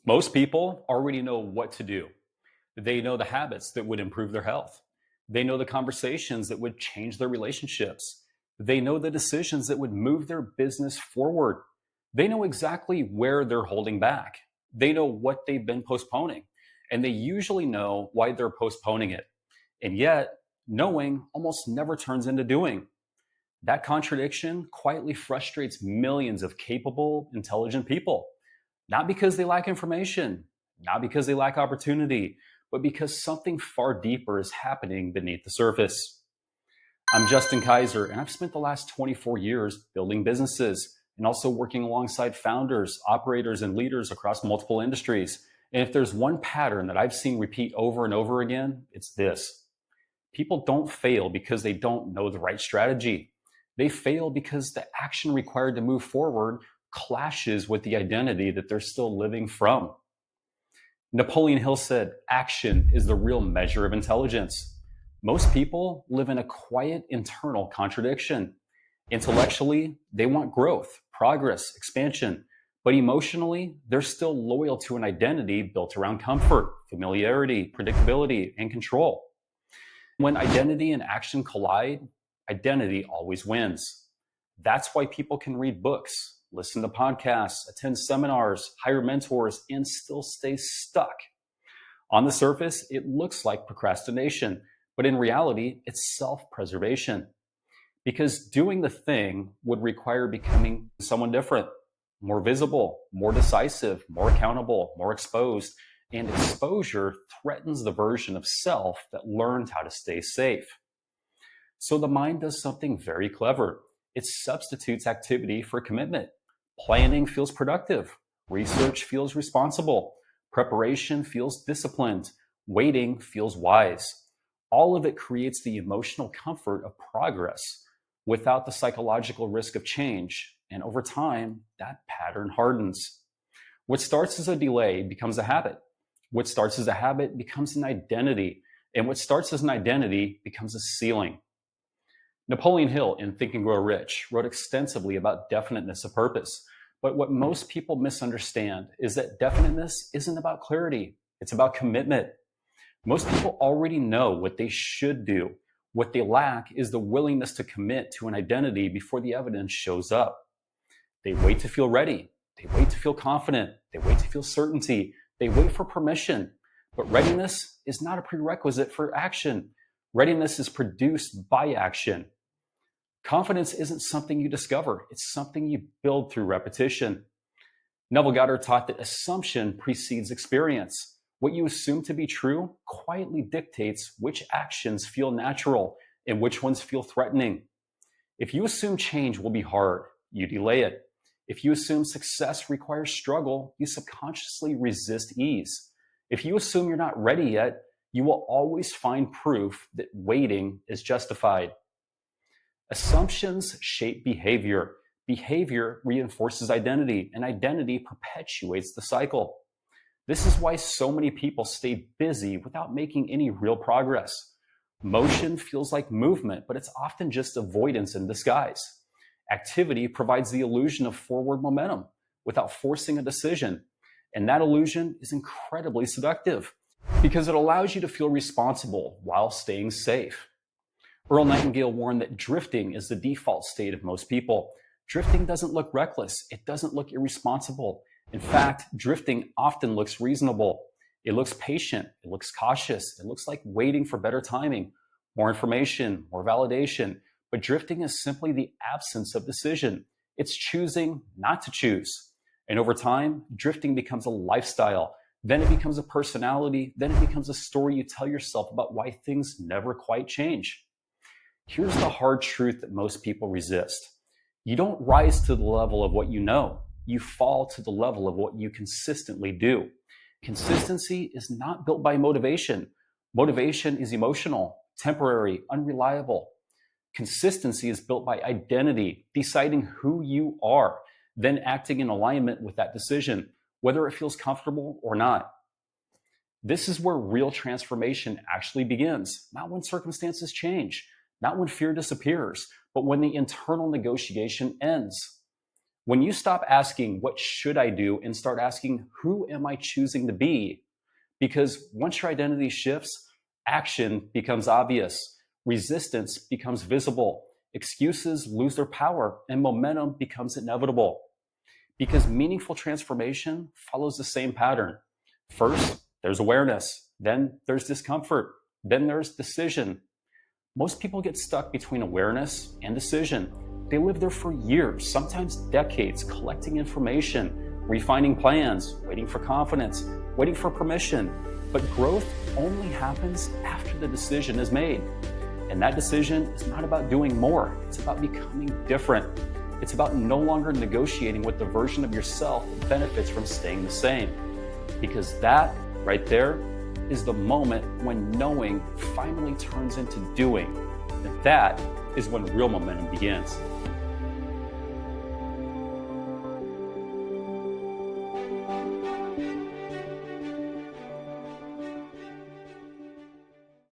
Most people already know what to do. They know the habits that would improve their health. They know the conversations that would change their relationships. They know the decisions that would move their business forward. They know exactly where they're holding back. They know what they've been postponing, and they usually know why they're postponing it. And yet, knowing almost never turns into doing. That contradiction quietly frustrates millions of capable, intelligent people, not because they lack information, not because they lack opportunity, but because something far deeper is happening beneath the surface. I'm Justin Kaiser, and I've spent the last 24 years building businesses and also working alongside founders, operators, and leaders across multiple industries. And if there's one pattern that I've seen repeat over and over again, it's this. People don't fail because they don't know the right strategy. They fail because the action required to move forward clashes with the identity that they're still living from. Napoleon Hill said, action is the real measure of intelligence. Most people live in a quiet internal contradiction. Intellectually, they want growth, progress, expansion, but emotionally, they're still loyal to an identity built around comfort, familiarity, predictability, and control. When identity and action collide, identity always wins. That's why people can read books, listen to podcasts, attend seminars, hire mentors, and still stay stuck. On the surface, it looks like procrastination, but in reality, it's self-preservation. Because doing the thing would require becoming someone different, more visible, more decisive, more accountable, more exposed, and exposure threatens the version of self that learned how to stay safe. So the mind does something very clever. It substitutes activity for commitment. Planning feels productive. Research feels responsible. Preparation feels disciplined. Waiting feels wise. All of it creates the emotional comfort of progress without the psychological risk of change. And over time, that pattern hardens. What starts as a delay becomes a habit. What starts as a habit becomes an identity. And what starts as an identity becomes a ceiling. Napoleon Hill, in Think and Grow Rich, wrote extensively about definiteness of purpose. But what most people misunderstand is that definiteness isn't about clarity. It's about commitment. Most people already know what they should do. What they lack is the willingness to commit to an identity before the evidence shows up. They wait to feel ready. They wait to feel confident. They wait to feel certainty. They wait for permission. But readiness is not a prerequisite for action. Readiness is produced by action. Confidence isn't something you discover. It's something you build through repetition. Neville Goddard taught that assumption precedes experience. What you assume to be true quietly dictates which actions feel natural and which ones feel threatening. If you assume change will be hard, you delay it. If you assume success requires struggle, you subconsciously resist ease. If you assume you're not ready yet, you will always find proof that waiting is justified. Assumptions shape behavior. Behavior reinforces identity, and identity perpetuates the cycle. This is why so many people stay busy without making any real progress. Motion feels like movement, but it's often just avoidance in disguise. Activity provides the illusion of forward momentum without forcing a decision, and that illusion is incredibly seductive because it allows you to feel responsible while staying safe. Earl Nightingale warned that drifting is the default state of most people. Drifting doesn't look reckless. It doesn't look irresponsible. In fact, drifting often looks reasonable. It looks patient. It looks cautious. It looks like waiting for better timing, more information, more validation. But drifting is simply the absence of decision. It's choosing not to choose. And over time, drifting becomes a lifestyle. Then it becomes a personality. Then it becomes a story you tell yourself about why things never quite change. Here's the hard truth that most people resist. You don't rise to the level of what you know. You fall to the level of what you consistently do. Consistency is not built by motivation. Motivation is emotional, temporary, unreliable. Consistency is built by identity, deciding who you are, then acting in alignment with that decision, whether it feels comfortable or not. This is where real transformation actually begins, not when circumstances change, not when fear disappears, but when the internal negotiation ends. When you stop asking, what should I do, and start asking, who am I choosing to be? Because once your identity shifts, action becomes obvious, resistance becomes visible, excuses lose their power, and momentum becomes inevitable. Because meaningful transformation follows the same pattern. First, there's awareness, then there's discomfort, then there's decision. Most people get stuck between awareness and decision. They live there for years, sometimes decades, collecting information, refining plans, waiting for confidence, waiting for permission. But growth only happens after the decision is made. And that decision is not about doing more. It's about becoming different. It's about no longer negotiating with the version of yourself that benefits from staying the same. Because that right there is the moment when knowing finally turns into doing. And that is when real momentum begins.